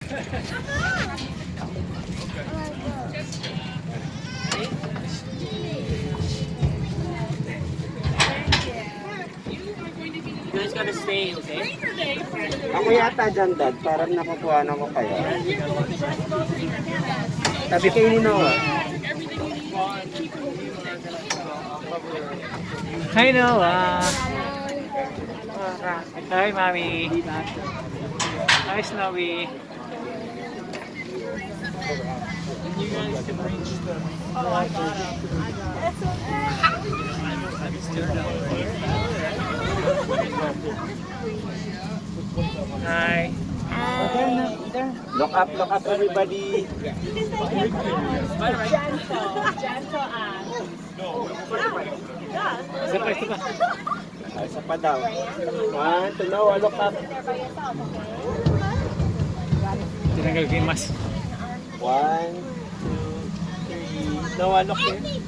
You guys gotta stay, okay? Ako yata dyan, Dad. Parang nakukuha na ko kayo. Tabi kayo ni Noah. Hi, Noah. Hi, Mommy. Hi, Snowy. You guys can reach the... Hi. Look up, everybody. Isa pa, isa pa. Ay, isa pa daw. One, to Noah, look up. Tinanggal ko yung mask. 1, 2, 3. Noah, look here. It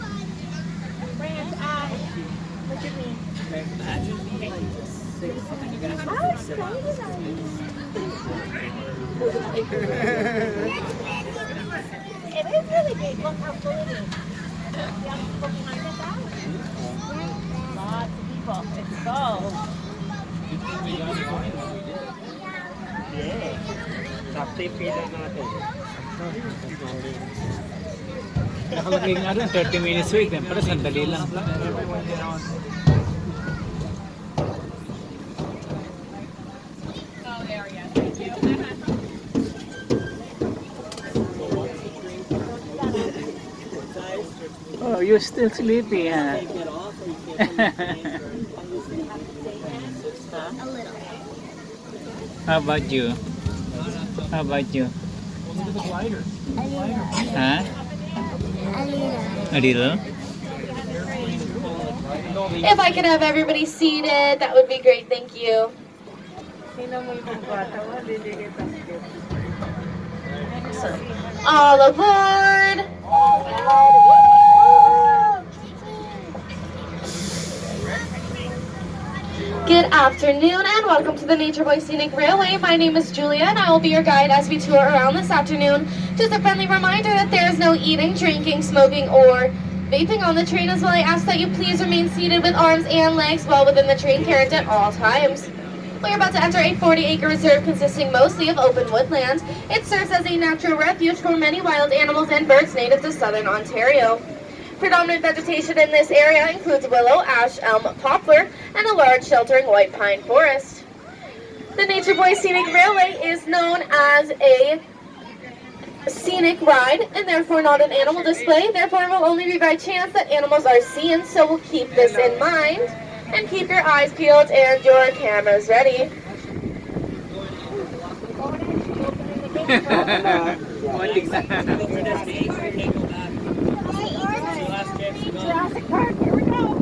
is really big. Look how full it is. Lots of people. It's full. Sakto yung pila natin. Nakalagay nga doon, 30 minutes wait. Pero sandali lang. Oh, you're still sleepy, huh? How about you? How about you? Huh? A little? If I could have everybody seated, that would be great. Thank you. All aboard! Good afternoon and welcome to the Nature Boy Scenic Railway. My name is Julia and I will be your guide as we tour around this afternoon. Just a friendly reminder that there is no eating, drinking, smoking, or vaping on the train, as well. I ask that you please remain seated with arms and legs well within the train carriage at all times. We're about to enter a 40-acre reserve consisting mostly of open woodland. It serves as a natural refuge for many wild animals and birds native to southern Ontario. Predominant vegetation in this area includes willow, ash, elm, poplar, and a large sheltering white pine forest. The Nature Boy Scenic Railway is known as a scenic ride and therefore not an animal display. Therefore, it will only be by chance that animals are seen, so we'll keep this in mind. And keep your eyes peeled and your cameras ready. Jurassic Park, here we go.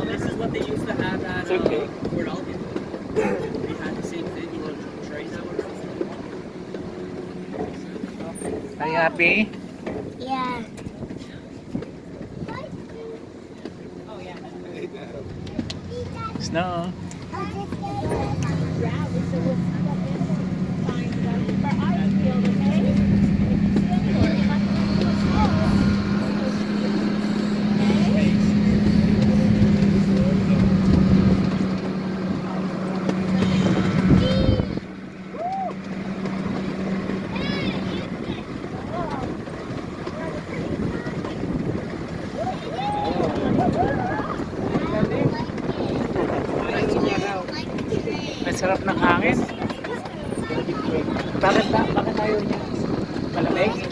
This is what they used to have at Fort Elgin. We had the same thing. You were trains that were Are you happy? Yeah. Snow. Ang sarap ng hangin. Bakit ayaw niya? Malamig?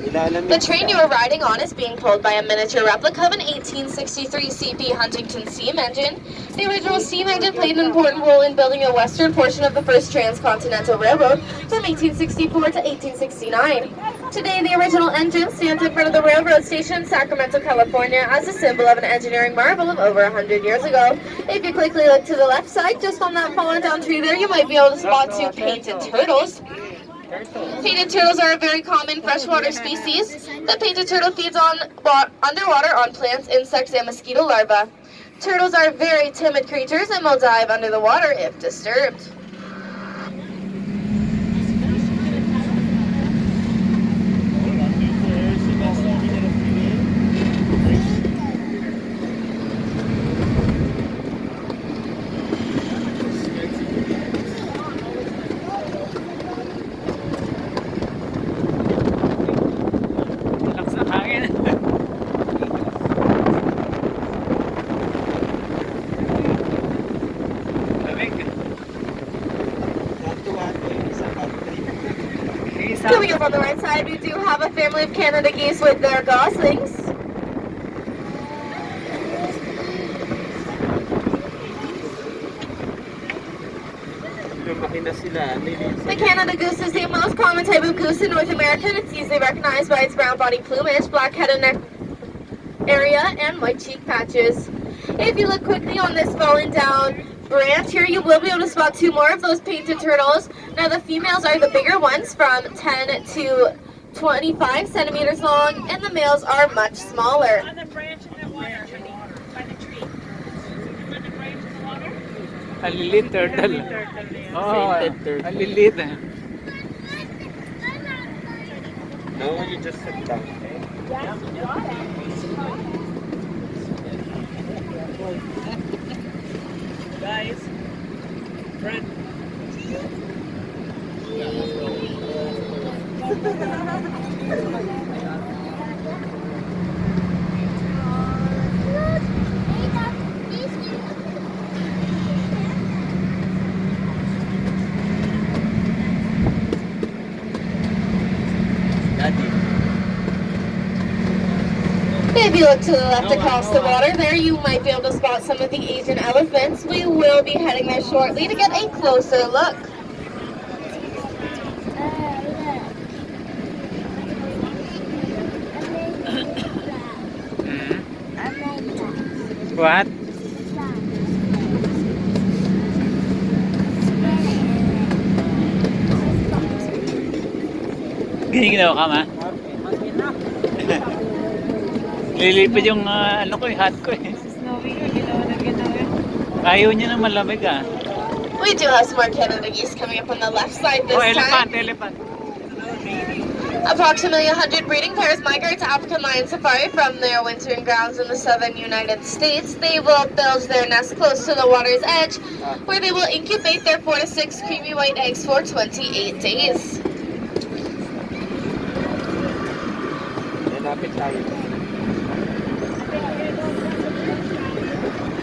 The train you are riding on is being pulled by a miniature replica of an 1863 CP Huntington steam engine. The original steam engine played an important role in building the western portion of the first transcontinental railroad from 1864 to 1869. Today, the original engine stands in front of the railroad station in Sacramento, California as a symbol of an engineering marvel of over 100 years ago. If you quickly look to the left side, just on that fallen down tree there, you might be able to spot two painted turtles. Painted turtles are a very common freshwater species. The painted turtle feeds on underwater on plants, insects, and mosquito larvae. Turtles are very timid creatures and will dive under the water if disturbed. Lakas ng hangin. Lamig. Isa. Coming up on the right side, we do have a family of Canada geese with their goslings. Lumaki na sila. The Canada goose is the most common type of goose in North America, and it's easily recognized by its brown body plumage, black head and neck area, and white cheek patches. If you look quickly on this fallen down branch here, you will be able to spot two more of those painted turtles. Now the females are the bigger ones, from 10 to 25 centimeters long, and the males are much smaller. On the branch in the water, honey. By the tree. On the branch in the water? Ang lilit turtle. Oh, Painted turtle. ang lilit eh. No, you just sit down. Guys, Fred. If you look to the left across the water there, you might be able to spot some of the Asian elephants. We will be heading there shortly to get a closer look. What? Giniginaw ka, ma? Lilipid yung ano ko, hat ko eh. Ayaw niya na malamig ah. We do have some more Canada geese coming up on the left side this Oh, time. elephant. Approximately 100 breeding pairs migrate to African lion safari from their wintering grounds in the southern United States. They will build their nest close to the water's edge, where they will incubate their 4 to 6 creamy white eggs for 28 days. Lapit tayo.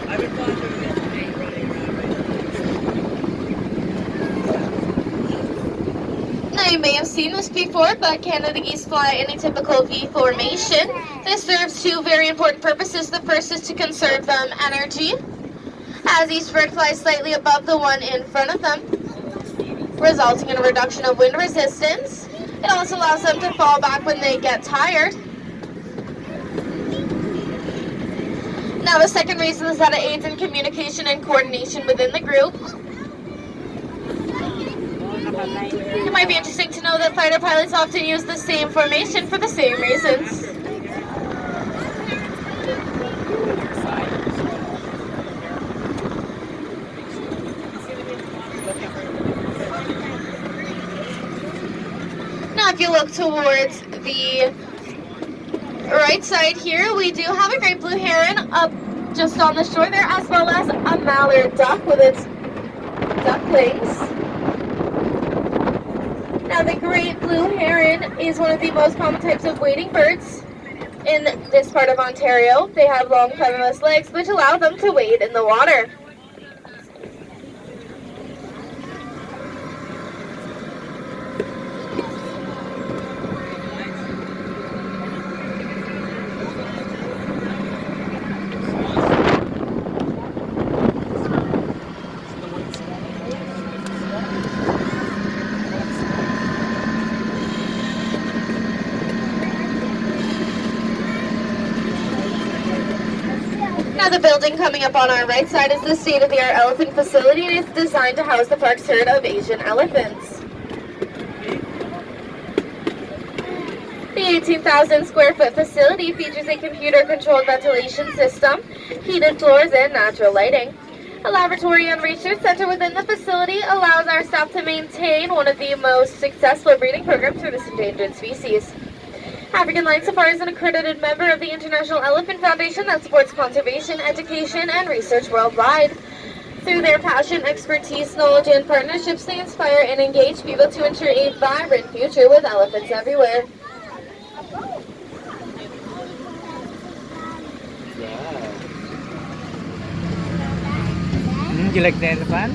I've been flying through this day, running around right now. Now you may have seen this before, but Canada geese fly in a typical V formation. This serves two very important purposes. The first is to conserve them energy, as each bird flies slightly above the one in front of them, resulting in a reduction of wind resistance. It also allows them to fall back when they get tired. Now the second reason is that it aids in communication and coordination within the group. It might be interesting to know that fighter pilots often use the same formation for the same reasons. Now if you look towards the right side here, we do have a great blue heron up just on the shore there, as well as a mallard duck with its ducklings. Now the great blue heron is one of the most common types of wading birds in this part of Ontario. They have long featherless legs which allow them to wade in the water. Now the building coming up on our right side is the state-of-the-art elephant facility, and it's designed to house the park's herd of Asian elephants. 18,000 square foot facility features a computer-controlled ventilation system, heated floors, and natural lighting. A laboratory and research center within the facility allows our staff to maintain one of the most successful breeding programs for this endangered species. African Lion Safari is an accredited member of the International Elephant Foundation that supports conservation, education, and research worldwide. Through their passion, expertise, knowledge, and partnerships, they inspire and engage people to ensure a vibrant future with elephants everywhere. You like the elephant?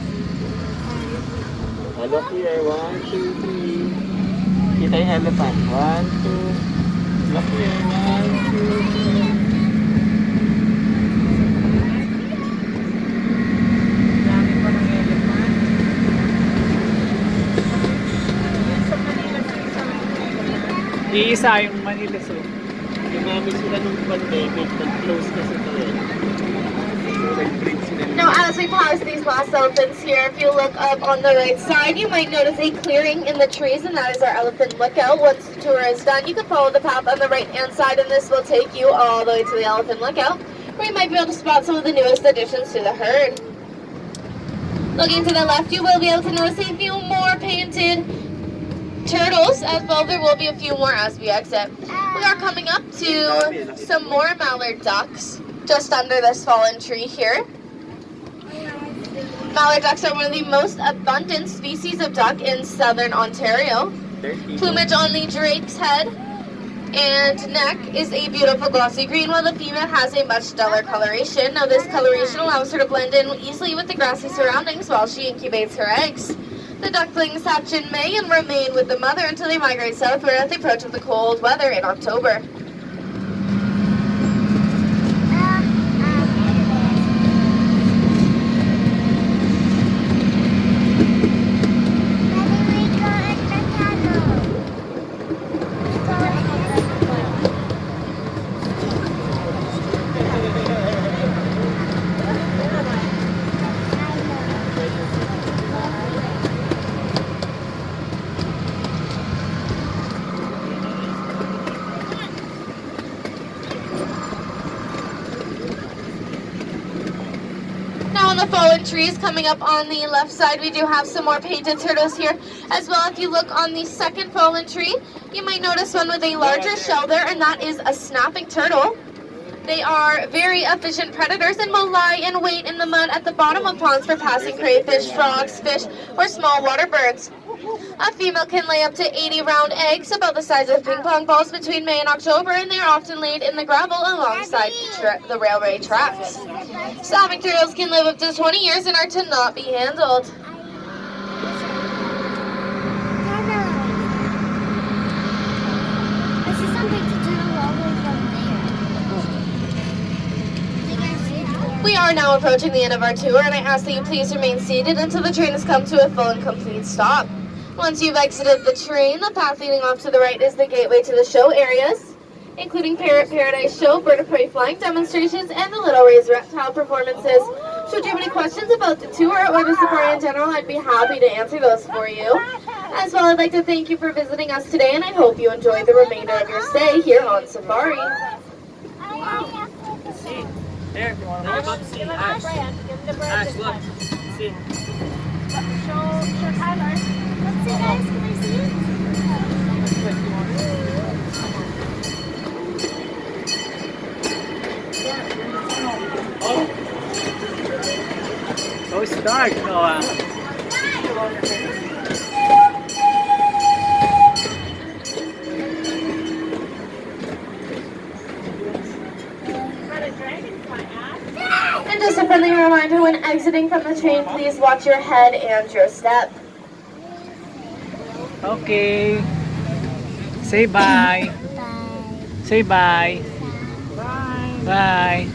Oh, look here. 1, 2, 3. Kita yung elephant. 1, 2. Look here. 1, 2, 3. Iisa yung Manila Zoo. Gumamit sila nung pandemic. Nag-close kasi ito eh. So, nag-breed sila. Now, as we pass these last elephants here, if you look up on the right side, you might notice a clearing in the trees, and that is our elephant lookout. Once the tour is done, you can follow the path on the right-hand side, and this will take you all the way to the elephant lookout, where you might be able to spot some of the newest additions to the herd. Looking to the left, you will be able to notice a few more painted turtles, as well there will be a few more as we exit. We are coming up to some more mallard ducks just under this fallen tree here. Mallard ducks are one of the most abundant species of duck in southern Ontario. Plumage on the drake's head and neck is a beautiful glossy green, while the female has a much duller coloration. Now this coloration allows her to blend in easily with the grassy surroundings while she incubates her eggs. The ducklings hatch in May and remain with the mother until they migrate southward at the approach of the cold weather in October. The fallen trees coming up on the left side, we do have some more painted turtles here as well. If you look on the second fallen tree, you might notice one with a larger shell there, and that is a snapping turtle. They are very efficient predators and will lie in wait in the mud at the bottom of ponds for passing crayfish, frogs, fish, or small water birds. A female can lay up to 80 round eggs about the size of ping pong balls between May and October, and they are often laid in the gravel alongside the railway tracks. Snapping turtles can live up to 20 years and are to not be handled. We are now approaching the end of our tour, and I ask that you please remain seated until the train has come to a full and complete stop. Once you've exited the train, the path leading off to the right is the gateway to the show areas, including Parrot Paradise Show, Bird of Prey flying demonstrations, and the Little Rays reptile performances. Should you have any questions about the tour or the safari in general, I'd be happy to answer those for you. As well, I'd like to thank you for visiting us today, and I hope you enjoy the remainder of your stay here on safari. See, there, now you're about to see Ash. Ash, look, see. Show Tyler. Let's see, guys. Can I see it? Oh, it's dark, Noah. And just a friendly reminder, when exiting from the train, please watch your head and your step. Okay. Say bye. Bye. Say bye. Bye. Bye.